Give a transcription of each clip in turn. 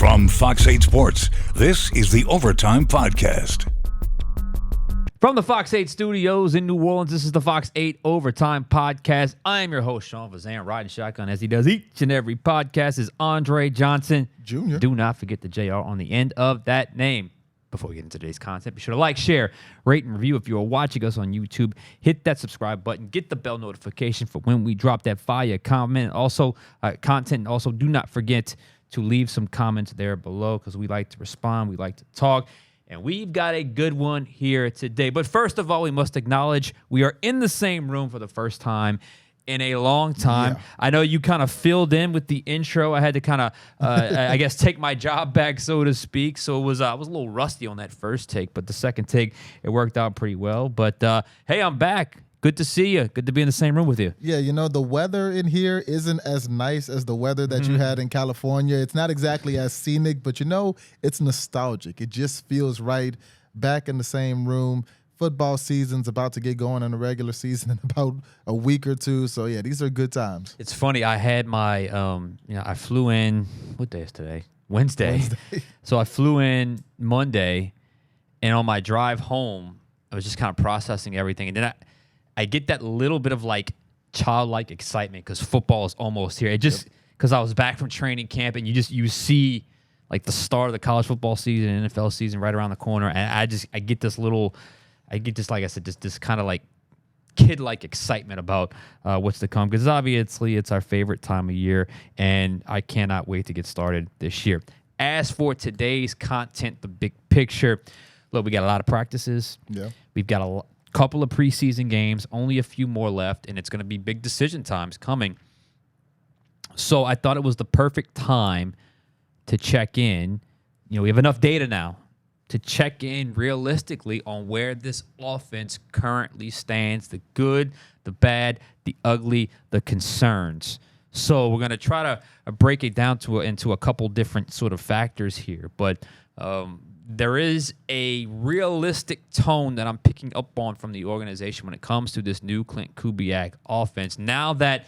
From Fox 8 Sports, this is the Overtime Podcast. From the Fox 8 studios in New Orleans, this is the Fox 8 Overtime Podcast. I am your host, Sean Fazan, riding shotgun as he does each and every podcast is Andre Johnson Jr. Do not forget the JR on the end of that name. Before we get into today's content, be sure to like, share, rate, and review. If you are watching us on YouTube, hit that subscribe button. Get the bell notification for when we drop that fire content. Also, do not forget to leave some comments there below because we like to respond. We like to talk. And we've got a good one here today. But first of all, we must acknowledge we are in the same room for the first time in a long time. Yeah. I know you kind of filled in with the intro. I had to kind of, I guess, take my job back, so to speak. So it was, I was a little rusty on that first take, but the second take, it worked out pretty well. But hey, I'm back. Good to see you. Good to be in the same room with you. Yeah, you know, the weather in here isn't as nice as the weather that you had in California. It's not exactly as scenic, but you know, it's nostalgic. It just feels right back in the same room. Football season's about to get going in the regular season in about a week or two. So, yeah, these are good times. It's funny. I had my, I flew in, what day is today? Wednesday. So I flew in Monday, and on my drive home, I was just kind of processing everything. And then I get that little bit of, like, childlike excitement because football is almost here. It just, because I was back from training camp, and you see, like, the start of the college football season and NFL season right around the corner. And I get this little... like I said, this kind of like kid-like excitement about what's to come because obviously it's our favorite time of year, and I cannot wait to get started this year. As for today's content, the big picture, look, we got a lot of practices. Yeah, we've got a couple of preseason games, only a few more left, and it's going to be big decision times coming. So I thought it was the perfect time to check in. You know, we have enough data now to check in realistically on where this offense currently stands, the good, the bad, the ugly, the concerns. So we're going to try to break it down into a couple different sort of factors here. But there is a realistic tone that I'm picking up on from the organization when it comes to this new Clint Kubiak offense. Now that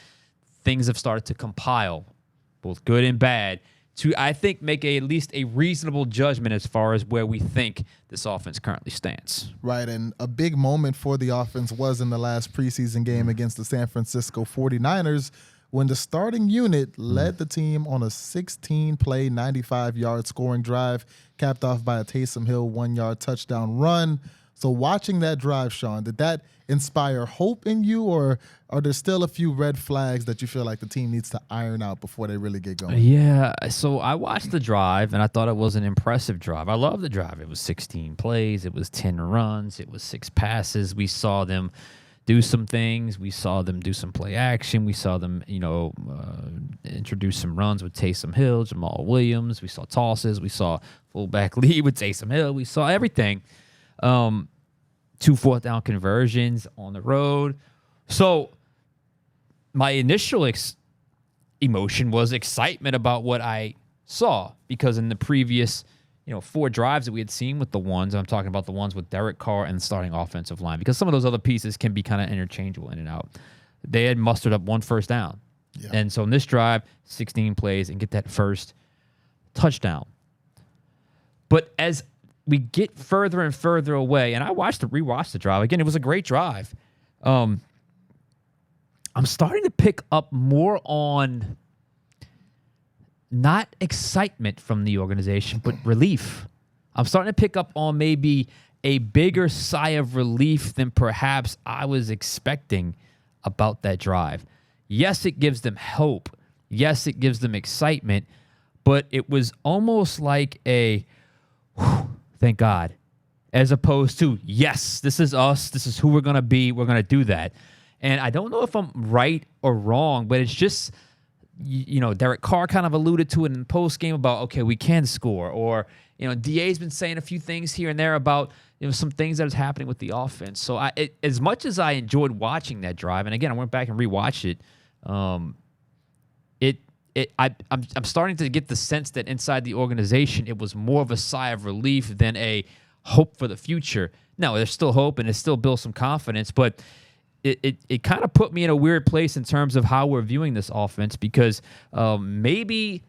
things have started to compile, both good and bad, to, I think, make at least a reasonable judgment as far as where we think this offense currently stands. Right, and a big moment for the offense was in the last preseason game against the San Francisco 49ers when the starting unit led the team on a 16-play, 95-yard scoring drive, capped off by a Taysom Hill 1-yard touchdown run. So watching that drive, Sean, did that inspire hope in you, or are there still a few red flags that you feel like the team needs to iron out before they really get going? Yeah, so I watched the drive, and I thought it was an impressive drive. I love the drive. It was 16 plays. It was 10 runs. It was 6 passes. We saw them do some things. We saw them do some play action. We saw them, introduce some runs with Taysom Hill, Jamal Williams. We saw tosses. We saw fullback lead with Taysom Hill. We saw everything. 2 fourth-down conversions on the road. So my initial emotion was excitement about what I saw because in the previous, 4 drives that we had seen with the ones, I'm talking about the ones with Derek Carr and the starting offensive line, because some of those other pieces can be kind of interchangeable in and out. They had mustered up 1 first down. Yeah. And so in this drive, 16 plays and get that first touchdown. But as we get further and further away, and I rewatched the drive. Again, it was a great drive. I'm starting to pick up more on not excitement from the organization, but relief. I'm starting to pick up on maybe a bigger sigh of relief than perhaps I was expecting about that drive. Yes, it gives them hope. Yes, it gives them excitement, but it was almost like a thank God, as opposed to, yes, this is us. This is who we're going to be. We're going to do that. And I don't know if I'm right or wrong, but it's just, Derek Carr kind of alluded to it in the postgame about, okay, we can score. Or, DA's been saying a few things here and there about, some things that is happening with the offense. So as much as I enjoyed watching that drive, and again, I went back and rewatched it, I'm starting to get the sense that inside the organization, it was more of a sigh of relief than a hope for the future. Now, there's still hope and it still builds some confidence, but it kind of put me in a weird place in terms of how we're viewing this offense because maybe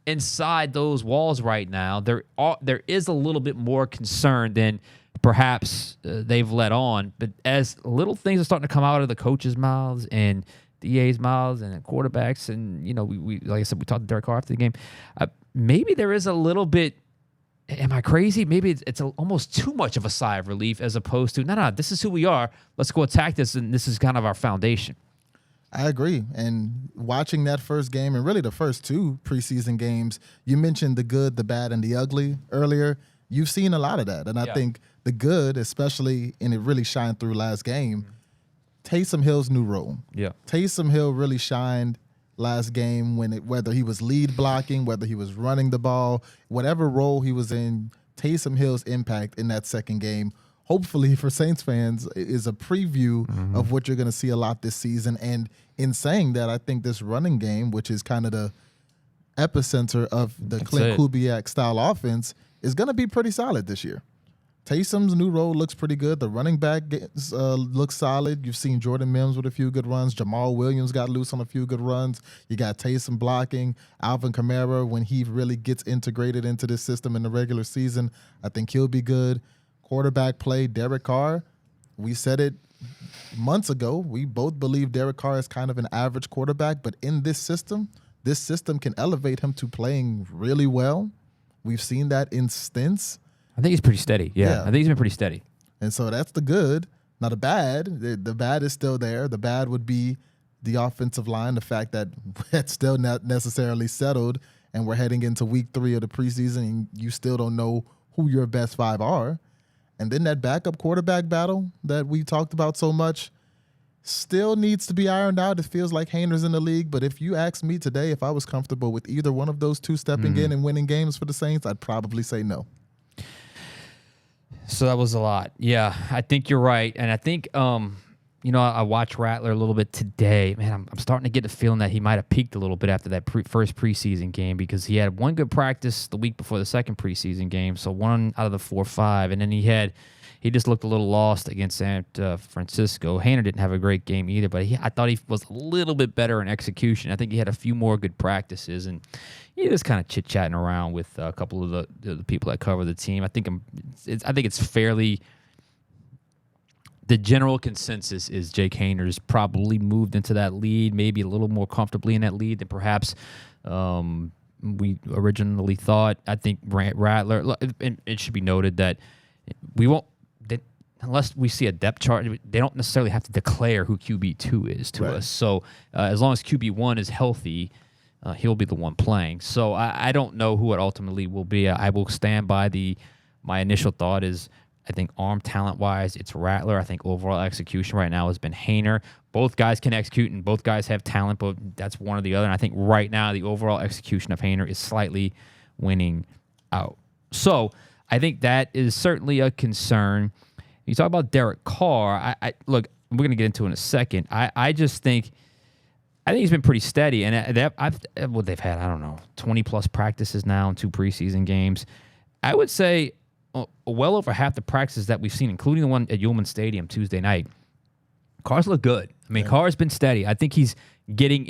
inside those walls right now, there is a little bit more concern than perhaps they've let on. But as little things are starting to come out of the coaches' mouths and DA's mouths and the quarterbacks, and we like I said, we talked to Derek Carr after the game. Maybe there is a little bit. Am I crazy? Maybe it's almost too much of a sigh of relief as opposed to no. This is who we are. Let's go attack this, and this is kind of our foundation. I agree. And watching that first game, and really the first two preseason games, you mentioned the good, the bad, and the ugly earlier. You've seen a lot of that. And I think the good, especially, and it really shined through last game, Taysom Hill's new role. Yeah. Taysom Hill really shined last game whether he was lead blocking, whether he was running the ball, whatever role he was in, Taysom Hill's impact in that second game, hopefully for Saints fans, is a preview of what you're going to see a lot this season. And in saying that, I think this running game, which is kind of the epicenter of the Clint Kubiak-style offense, is going to be pretty solid this year. Taysom's new role looks pretty good. The running back looks solid. You've seen Jordan Mims with a few good runs. Jamal Williams got loose on a few good runs. You got Taysom blocking. Alvin Kamara, when he really gets integrated into this system in the regular season, I think he'll be good. Quarterback play, Derek Carr. We said it months ago. We both believe Derek Carr is kind of an average quarterback, but in this system can elevate him to playing really well. We've seen that in stints. I think he's pretty steady. Yeah. I think he's been pretty steady. And so that's the good. Now the bad, the bad is still there. The bad would be the offensive line, the fact that it's still not necessarily settled, and we're heading into week 3 of the preseason, and you still don't know who your best 5 are. And then that backup quarterback battle that we talked about so much still needs to be ironed out. It feels like Hayner's in the league, but if you asked me today if I was comfortable with either one of those two stepping in and winning games for the Saints, I'd probably say no. So that was a lot. Yeah, I think you're right. And I think, I watched Rattler a little bit today. Man, I'm starting to get the feeling that he might have peaked a little bit after that first preseason game, because he had one good practice the week before the second preseason game, so 1 out of the 4 or 5. And then he just looked a little lost against San Francisco. Hayner didn't have a great game either, but I thought he was a little bit better in execution. I think he had a few more good practices, and he just kind of chit-chatting around with a couple of the people that cover the team. I think it's fairly – the general consensus is Jake Hayner's probably moved into that lead, maybe a little more comfortably in that lead than perhaps we originally thought. I think Rattler – it should be noted that we won't – unless we see a depth chart, they don't necessarily have to declare who QB2 is to us. So as long as QB1 is healthy, he'll be the one playing. So I don't know who it ultimately will be. I will stand by my initial thought is I think arm talent-wise, it's Rattler. I think overall execution right now has been Hayner. Both guys can execute, and both guys have talent, but that's one or the other. And I think right now the overall execution of Hayner is slightly winning out. So I think that is certainly a concern. You talk about Derek Carr. Look, we're going to get into it in a second. I just think he's been pretty steady, and they've had, I don't know, 20-plus practices now in 2 preseason games. I would say well over half the practices that we've seen, including the one at Ullman Stadium Tuesday night, Carr's look good. I mean, Carr's been steady. I think he's getting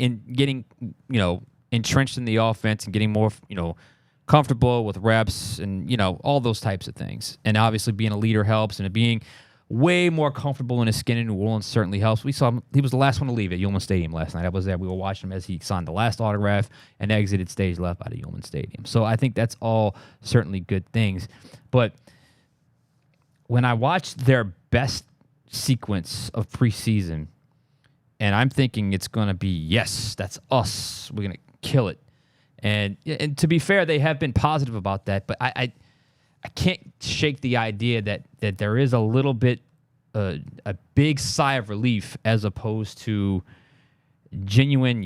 entrenched in the offense and getting more, comfortable with reps and, all those types of things. And obviously being a leader helps, and being way more comfortable in his skin in New Orleans certainly helps. We saw him, he was the last one to leave at Ullman Stadium last night. I was there. We were watching him as he signed the last autograph and exited stage left out of Ullman Stadium. So I think that's all certainly good things. But when I watched their best sequence of preseason, and I'm thinking it's going to be, yes, that's us. We're going to kill it. And to be fair, they have been positive about that, but I can't shake the idea that there is a little bit a big sigh of relief as opposed to genuine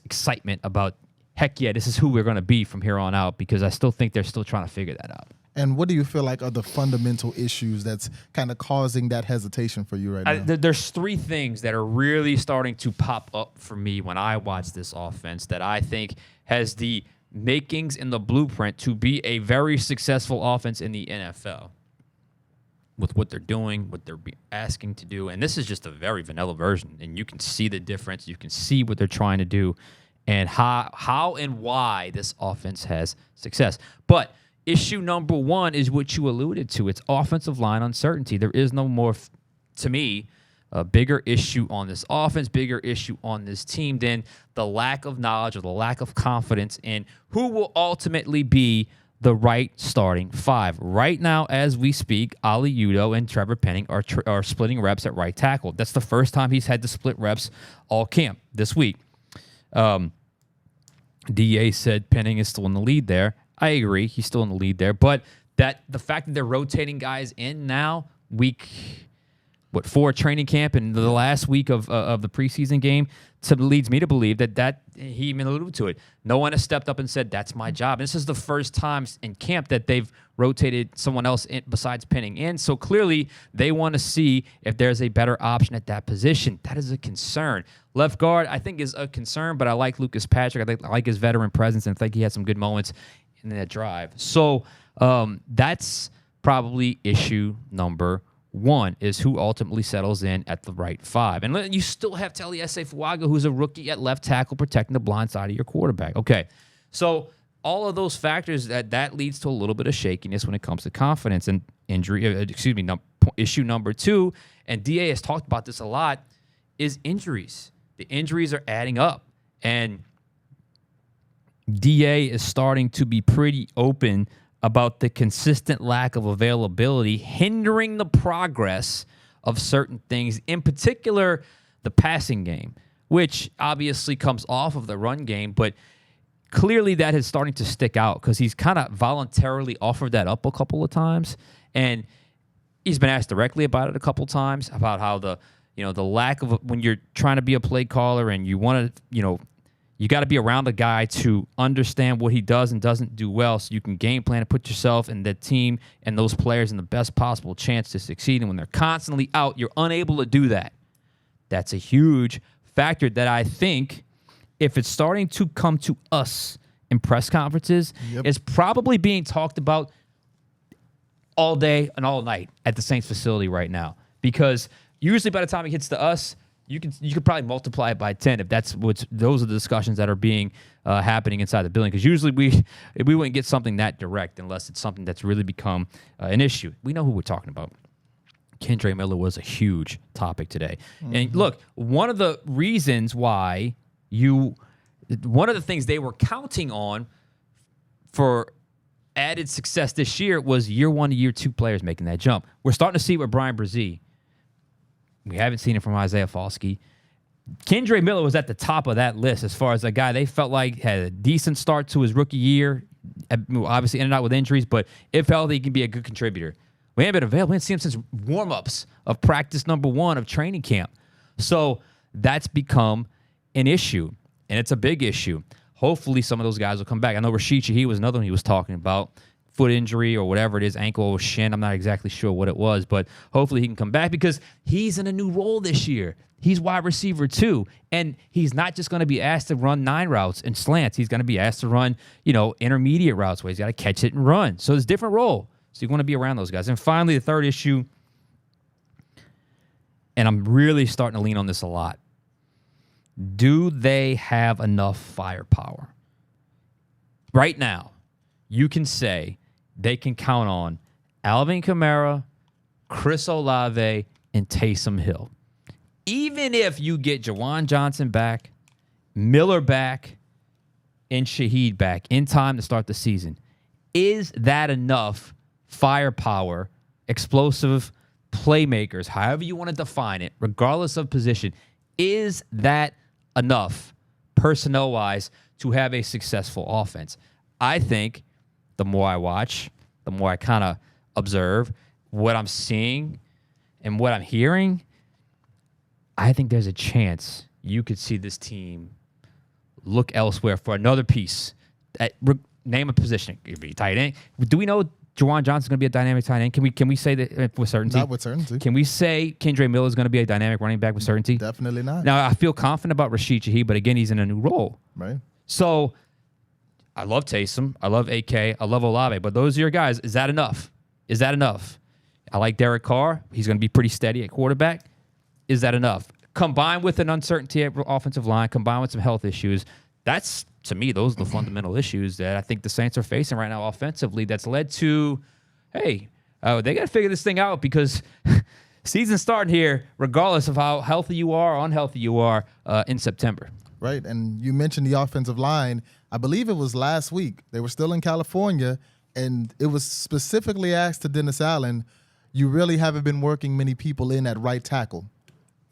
excitement about, heck yeah, this is who we're going to be from here on out, because I still think they're still trying to figure that out. And what do you feel like are the fundamental issues that's kind of causing that hesitation for you right now? There's 3 things that are really starting to pop up for me when I watch this offense that I think has the makings in the blueprint to be a very successful offense in the NFL with what they're doing, what they're asking to do. And this is just a very vanilla version, and you can see the difference. You can see what they're trying to do. and how and why this offense has success. But issue number one is what you alluded to. It's offensive line uncertainty. There is no more, to me, a bigger issue on this offense, bigger issue on this team than the lack of knowledge or the lack of confidence in who will ultimately be the right starting five. Right now, as we speak, Ali Udo and Trevor Penning are splitting reps at right tackle. That's the first time he's had to split reps all camp this week. DA said Penning is still in the lead there. I agree. He's still in the lead there. But the fact that they're rotating guys in now, week 4 training camp and the last week of the preseason game, leads me to believe that he even alluded to it. No one has stepped up and said, that's my job. And this is the first time in camp that they've rotated someone else in besides Penning in. So clearly they want to see if there's a better option at that position. That is a concern. Left guard, I think, is a concern, but I like Lucas Patrick. I like his veteran presence and I think he had some good moments in that drive. So that's probably issue number one, is who ultimately settles in at the right five. And you still have Taliese Fuaga, who's a rookie at left tackle, protecting the blind side of your quarterback. Okay, so all of those factors, that leads to a little bit of shakiness when it comes to confidence and injury. Issue number two, and DA has talked about this a lot, is injuries. The injuries are adding up, and DA is starting to be pretty open about the consistent lack of availability hindering the progress of certain things, in particular the passing game, which obviously comes off of the run game, but clearly that is starting to stick out because he's kind of voluntarily offered that up a couple of times, and he's been asked directly about it a couple of times, about how the lack of, when you're trying to be a play caller and you want to, you got to be around a guy to understand what he does and doesn't do well so you can game plan and put yourself and the team and those players in the best possible chance to succeed. And when they're constantly out, you're unable to do that. That's a huge factor that I think, if it's starting to come to us in press conferences, is probably being talked about all day and all night at the Saints facility right now. Because usually by the time it gets to us, you could probably multiply it by 10 if those are the discussions that are being happening inside the building. Because usually we wouldn't get something that direct unless it's something that's really become an issue. We know who we're talking about. Kendre Miller was a huge topic today. Mm-hmm. And look, one of the reasons why one of the things they were counting on for added success this year was year 1 to year 2 players making that jump. We're starting to see it with Brian Brzee. We haven't seen it from Isaiah Foskey. Kendre Miller was at the top of that list as far as a guy they felt like had a decent start to his rookie year. Obviously, in and out with injuries, but if healthy, he can be a good contributor. We haven't been available. We haven't seen him since warm-ups of practice number 1 of training camp. So that's become an issue, and it's a big issue. Hopefully, some of those guys will come back. I know Rashid Shaheed was another one he was talking about. Foot injury or whatever it is, ankle or shin. I'm not exactly sure what it was, but hopefully he can come back because he's in a new role this year. He's wide receiver too, and he's not just going to be asked to run 9 routes and slants. He's going to be asked to run, intermediate routes where he's got to catch it and run. So it's a different role. So you want to be around those guys. And finally, the third issue, and I'm really starting to lean on this a lot. Do they have enough firepower? Right now, you can say they can count on Alvin Kamara, Chris Olave, and Taysom Hill. Even if you get Jawan Johnson back, Miller back, and Shaheed back in time to start the season, is that enough firepower, explosive playmakers, however you want to define it, regardless of position, is that enough personnel-wise to have a successful offense? I think the more I watch, the more I kind of observe what I'm seeing and what I'm hearing, I think there's a chance you could see this team look elsewhere for another piece. Name a position. It could be tight end. Do we know Jawan Johnson's going to be a dynamic tight end? Can we say that with certainty? Not with certainty. Can we say Kendre Miller is going to be a dynamic running back with certainty? Definitely not. Now, I feel confident about Rashid Shaheed, but again, he's in a new role. Right. So I love Taysom. I love AK. I love Olave. But those are your guys. Is that enough? Is that enough? I like Derek Carr. He's going to be pretty steady at quarterback. Is that enough? Combined with an uncertainty at offensive line, combined with some health issues, that's, to me, those are the fundamental issues that I think the Saints are facing right now offensively that's led to, hey, they got to figure this thing out because season's starting here regardless of how healthy you are or unhealthy you are in September. Right, and you mentioned the offensive line. I believe it was last week. They were still in California, and it was specifically asked to Dennis Allen, you really haven't been working many people in at right tackle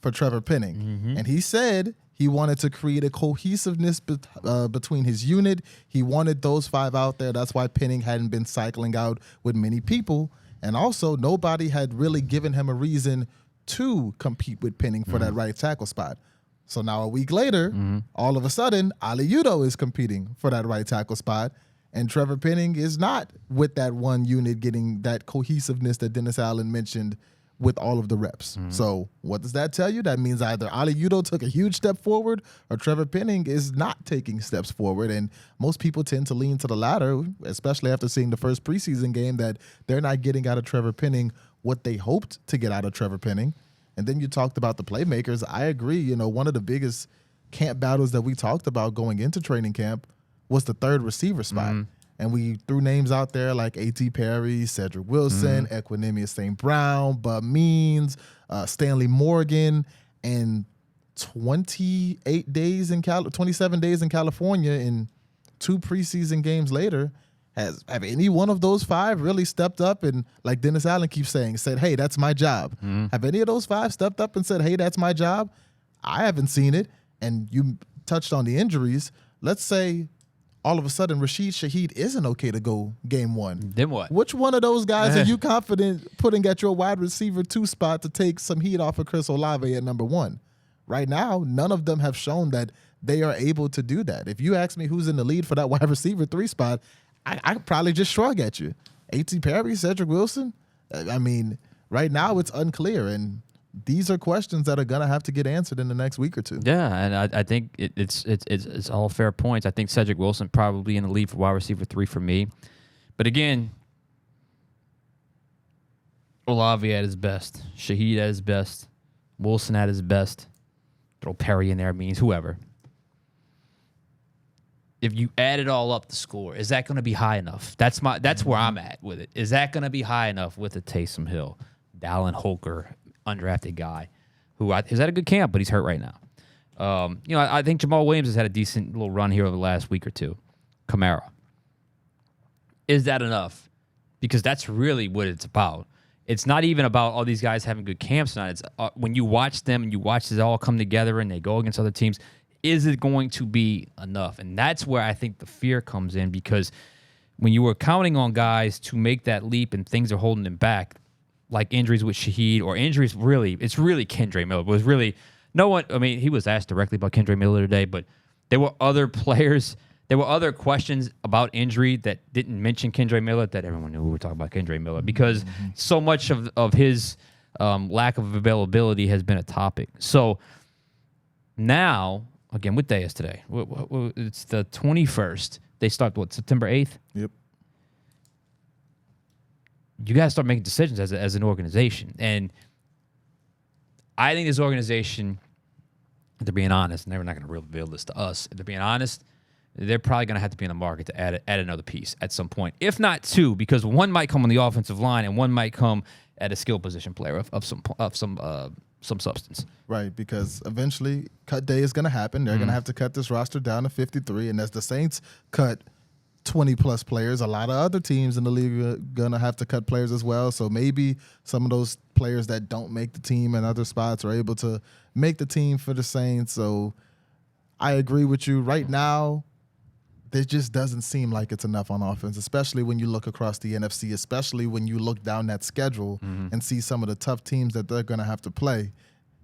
for Trevor Penning. Mm-hmm. And he said he wanted to create a cohesiveness between his unit. He wanted those 5 out there. That's why Penning hadn't been cycling out with many people. And also, nobody had really given him a reason to compete with Penning for that right tackle spot. So now a week later, all of a sudden, Ali Udo is competing for that right tackle spot, and Trevor Penning is not with that one unit getting that cohesiveness that Dennis Allen mentioned with all of the reps. So what does that tell you? That means either Ali Udo took a huge step forward or Trevor Penning is not taking steps forward, and most people tend to lean to the latter, especially after seeing the first preseason game, that they're not getting out of Trevor Penning what they hoped to get out of Trevor Penning. And then you talked about the playmakers. I agree. You know, one of the biggest camp battles that we talked about going into training camp was the third receiver spot. And we threw names out there like A.T. Perry, Cedric Wilson, Equinemius St. Brown, Bub Means, Stanley Morgan, and 27 days in California in 2 preseason games later. Have any one of those 5 really stepped up and, like Dennis Allen keeps saying, said, hey, that's my job? Have any of those 5 stepped up and said, hey, that's my job? I haven't seen it. And you touched on the injuries. Let's say all of a sudden Rashid Shaheed isn't okay to go game 1. Then what? Which one of those guys are you confident putting at your wide receiver 2 spot to take some heat off of Chris Olave at number 1? Right now, none of them have shown that they are able to do that. If you ask me who's in the lead for that wide receiver 3 spot, I could probably just shrug at you. A.T. Perry, Cedric Wilson. I mean, right now it's unclear, and these are questions that are gonna have to get answered in the next week or 2. Yeah, and I think it's all fair points. I think Cedric Wilson probably in the lead for wide receiver 3 for me. But again, Olave at his best, Shaheed at his best, Wilson at his best. Throw Perry in there means whoever. If you add it all up, the score, is that going to be high enough? That's where I'm at with it. Is that going to be high enough with a Taysom Hill, Dallin Holker, undrafted guy, who has had a good camp, but he's hurt right now. I think Jamal Williams has had a decent little run here over the last week or 2. Kamara. Is that enough? Because that's really what it's about. It's not even about all these guys having good camps tonight. It's when you watch them and you watch it all come together and they go against other teams, is it going to be enough? And that's where I think the fear comes in, because when you were counting on guys to make that leap and things are holding them back, like injuries with Shaheed or injuries, it's really Kendre Miller. It was really no one. I mean, he was asked directly about Kendre Miller today, but there were other players. There were other questions about injury that didn't mention Kendre Miller that everyone knew we were talking about Kendre Miller, because so much of his lack of availability has been a topic. So now, again, what day is today? It's the 21st. They start, September 8th? Yep. You got to start making decisions as an organization. And I think this organization, if they're being honest, and they're not going to reveal this to us, if they're being honest, they're probably going to have to be in the market to add another piece at some point. If not 2, because one might come on the offensive line and one might come at a skill position player of some substance. Right, because eventually cut day is going to happen. They're going to have to cut this roster down to 53, and as the Saints cut 20-plus players, a lot of other teams in the league are going to have to cut players as well. So maybe some of those players that don't make the team in other spots are able to make the team for the Saints. So I agree with you. Right now, there just doesn't seem like it's enough on offense, especially when you look across the NFC, especially when you look down that schedule and see some of the tough teams that they're going to have to play.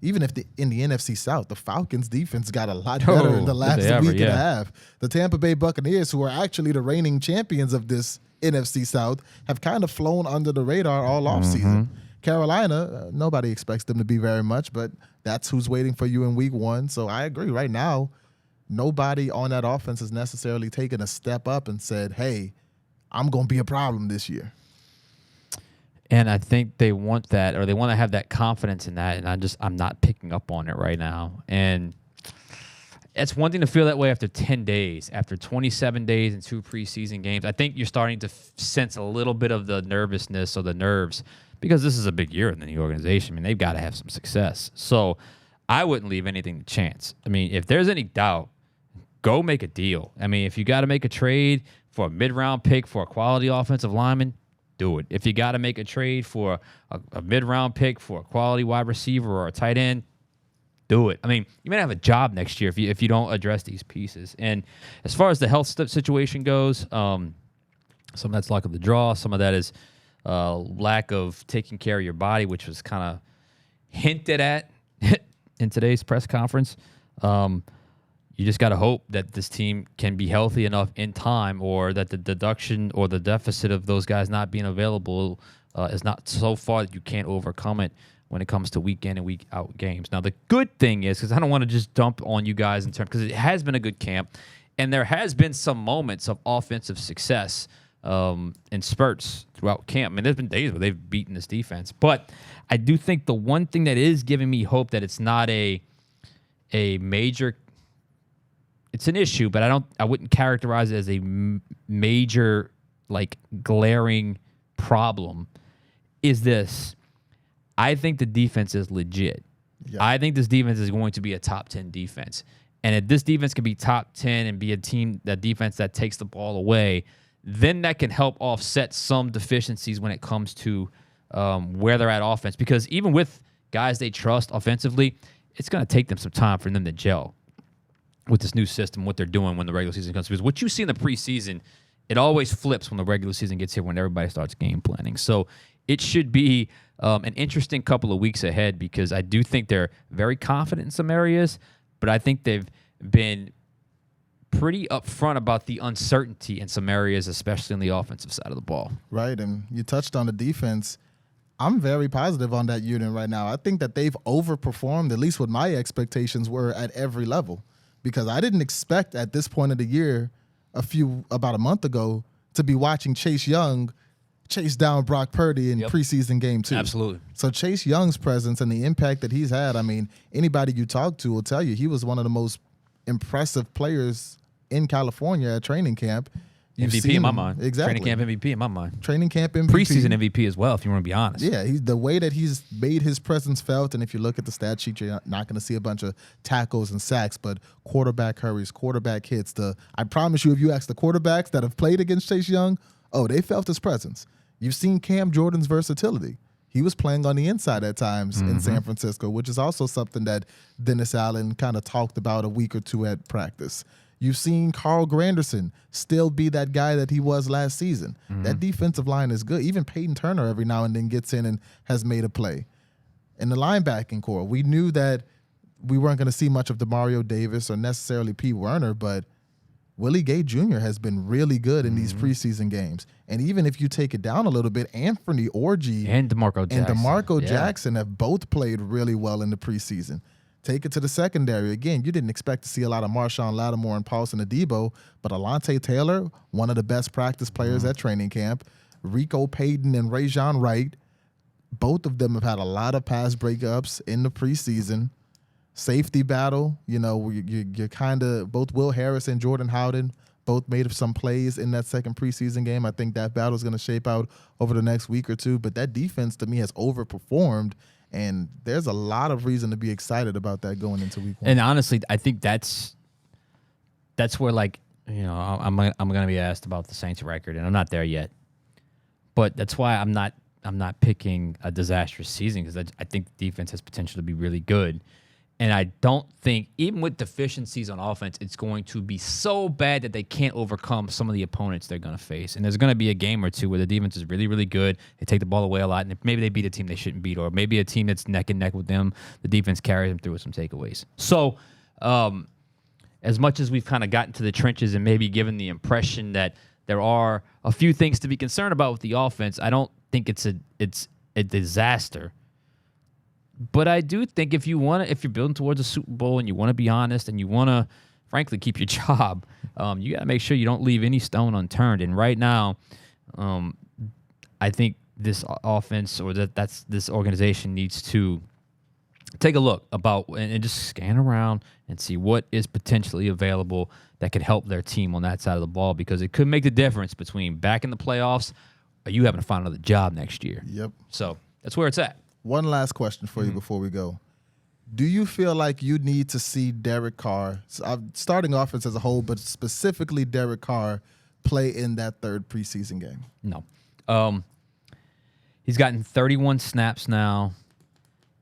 Even if in the NFC South, the Falcons' defense got a lot better in the last week and a half. The Tampa Bay Buccaneers, who are actually the reigning champions of this NFC South, have kind of flown under the radar all offseason. Carolina, nobody expects them to be very much, but that's who's waiting for you in week 1. So I agree. Right now, nobody on that offense has necessarily taken a step up and said, hey, I'm going to be a problem this year. And I think they want that, or they want to have that confidence in that, and I'm not picking up on it right now. And it's one thing to feel that way after 10 days, after 27 days and 2 preseason games. I think you're starting to sense a little bit of the nervousness or the nerves because this is a big year in the organization. I mean, they've got to have some success. So I wouldn't leave anything to chance. I mean, if there's any doubt, go make a deal. I mean, if you got to make a trade for a mid-round pick for a quality offensive lineman, do it. If you got to make a trade for a mid-round pick for a quality wide receiver or a tight end, do it. I mean, you may have a job next year if you don't address these pieces. And as far as the health situation goes, some of that's luck of the draw. Some of that is lack of taking care of your body, which was kind of hinted at in today's press conference. You just got to hope that this team can be healthy enough in time, or that the deduction or the deficit of those guys not being available is not so far that you can't overcome it when it comes to week in and week out games. Now, the good thing is, because I don't want to just dump on you guys in terms, because it has been a good camp, and there has been some moments of offensive success in spurts throughout camp. I mean, there's been days where they've beaten this defense, but I do think the one thing that is giving me hope that it's not a major. It's an issue, but I wouldn't characterize it as a major, like, glaring problem. Is this? I think the defense is legit. Yeah. I think this defense is going to be a top 10 defense. And if this defense can be top 10 and be a team, that defense that takes the ball away, then that can help offset some deficiencies when it comes to where they're at offense. Because even with guys they trust offensively, it's going to take them some time for them to gel with this new system, what they're doing when the regular season comes. Because what you see in the preseason, it always flips when the regular season gets here, when everybody starts game planning. So it should be an interesting couple of weeks ahead, because I do think they're very confident in some areas, but I think they've been pretty upfront about the uncertainty in some areas, especially on the offensive side of the ball. Right, and you touched on the defense. I'm very positive on that unit right now. I think that they've overperformed, at least what my expectations were, at every level. Because I didn't expect at this point of the year, about a month ago, to be watching Chase Young chase down Brock Purdy in preseason game 2. Absolutely. So Chase Young's presence and the impact that he's had, I mean, anybody you talk to will tell you he was one of the most impressive players in California at training camp. MVP in my mind. Exactly. Training camp MVP in my mind. Training camp MVP. Preseason MVP as well, if you want to be honest. Yeah, the way that he's made his presence felt, and if you look at the stat sheet, you're not going to see a bunch of tackles and sacks, but quarterback hurries, quarterback hits. I promise you, if you ask the quarterbacks that have played against Chase Young, they felt his presence. You've seen Cam Jordan's versatility. He was playing on the inside at times in San Francisco, which is also something that Dennis Allen kind of talked about a week or two at practice. You've seen Carl Granderson still be that guy that he was last season. That defensive line is good. Even Peyton Turner every now and then gets in and has made a play. In the linebacking core, we knew that we weren't going to see much of DeMario Davis or necessarily P. Werner, but Willie Gay Jr. has been really good in these preseason games. And even if you take it down a little bit, Anthony Orji and DeMarco Jackson have both played really well in the preseason. Take it to the secondary. Again, you didn't expect to see a lot of Marshawn Lattimore and Paulson Adebo, but Alontae Taylor, one of the best practice players at training camp, Rico Payton and Rajon Wright, both of them have had a lot of pass breakups in the preseason. Safety battle, you're kind of, both Will Harris and Jordan Howden both made some plays in that second preseason game. I think that battle is going to shape out over the next week or two, but that defense to me has overperformed. And there's a lot of reason to be excited about that going into week 1. And honestly, I think that's where, like, I'm gonna be asked about the Saints record, and I'm not there yet. But that's why I'm not picking a disastrous season, because I think the defense has potential to be really good. And I don't think, even with deficiencies on offense, it's going to be so bad that they can't overcome some of the opponents they're going to face. And there's going to be a game or two where the defense is really, really good. They take the ball away a lot, and maybe they beat a team they shouldn't beat, or maybe a team that's neck and neck with them, the defense carries them through with some takeaways. So as much as we've kind of gotten to the trenches and maybe given the impression that there are a few things to be concerned about with the offense, I don't think it's a disaster. But I do think if you're building towards a Super Bowl and you want to be honest and you want to, frankly, keep your job, you got to make sure you don't leave any stone unturned. And right now, I think this offense, or this organization, needs to take a look and just scan around and see what is potentially available that could help their team on that side of the ball, because it could make the difference between back in the playoffs or you having to find another job next year. Yep. So that's where it's at. One last question for you before we go. Do you feel like you need to see Derek Carr, starting offense as a whole, but specifically Derek Carr, play in that third preseason game? No. He's gotten 31 snaps now.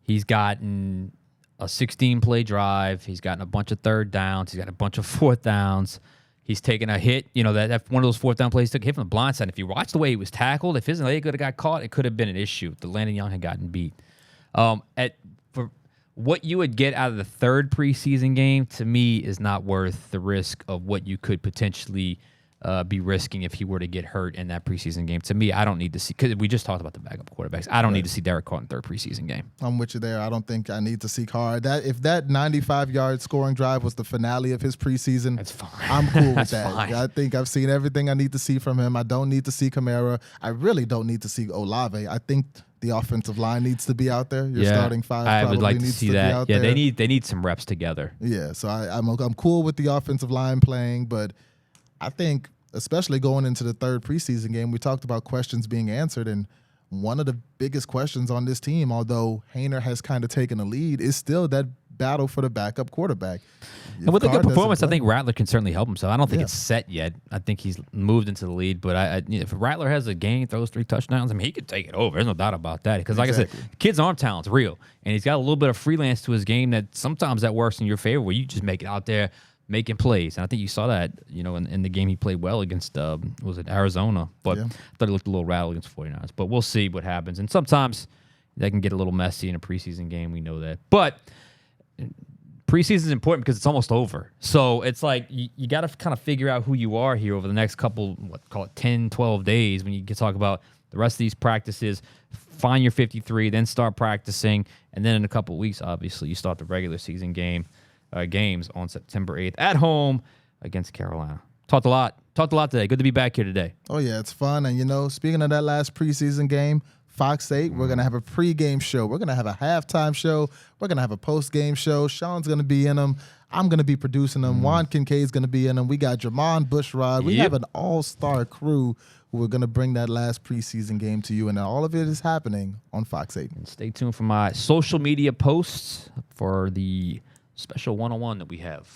He's gotten a 16-play drive. He's gotten a bunch of third downs. He's got a bunch of fourth downs. He's taken a hit. You know, that one of those fourth down plays took a hit from the blind side. If you watch the way he was tackled, if his leg could have got caught, it could have been an issue. The Landon Young had gotten beat. For what you would get out of the third preseason game, to me, is not worth the risk of what you could potentially be risking if he were to get hurt in that preseason game. To me, I don't need to see, because we just talked about the backup quarterbacks. I don't need to see Derek Carr in third preseason game. I'm with you there. I don't think I need to see Carr. If that 95-yard scoring drive was the finale of his preseason, that's fine. I'm cool with that. Fine. I think I've seen everything I need to see from him. I don't need to see Kamara. I really don't need to see Olave. I think the offensive line needs to be out there. Your starting five I probably would like to needs see to that. be out Yeah, there. they need some reps together. Yeah, so I'm cool with the offensive line playing, but I think, especially going into the third preseason game, we talked about questions being answered, and one of the biggest questions on this team, although Haener has kind of taken a lead, is still that battle for the backup quarterback. And with a good performance, I think Rattler can certainly help himself. I don't think it's set yet. I think he's moved into the lead, but if Rattler has a game, throws 3 touchdowns, I mean, he could take it over. There's no doubt about that. Because, like I said, the kid's arm talent's real, and he's got a little bit of freelance to his game that sometimes that works in your favor, where you just make it out there making plays. And I think you saw that, in the game he played well against, was it Arizona? But I thought he looked a little rattled against 49ers. But we'll see what happens. And sometimes that can get a little messy in a preseason game. We know that. But preseason is important because it's almost over. So it's like you got to kind of figure out who you are here over the next couple, 10, 12 days when you can talk about the rest of these practices. Find your 53, then start practicing. And then in a couple of weeks, obviously, you start the regular season games on September 8th at home against Carolina. Talked a lot today. Good to be back here today. Oh, yeah, it's fun. And, speaking of that last preseason game, Fox 8, we're going to have a pregame show. We're going to have a halftime show. We're going to have a postgame show. Sean's going to be in them. I'm going to be producing them. Juan Kincaid's going to be in them. We got Jermon Bushrod. We have an all-star crew who are going to bring that last preseason game to you. And all of it is happening on Fox 8. And stay tuned for my social media posts for the special one-on-one that we have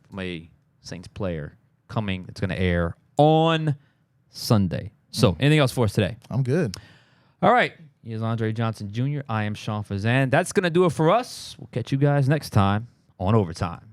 from a Saints player coming. It's going to air on Sunday. So anything else for us today? I'm good. All right. He is Andre Johnson Jr. I am Sean Fazan. That's going to do it for us. We'll catch you guys next time on Overtime.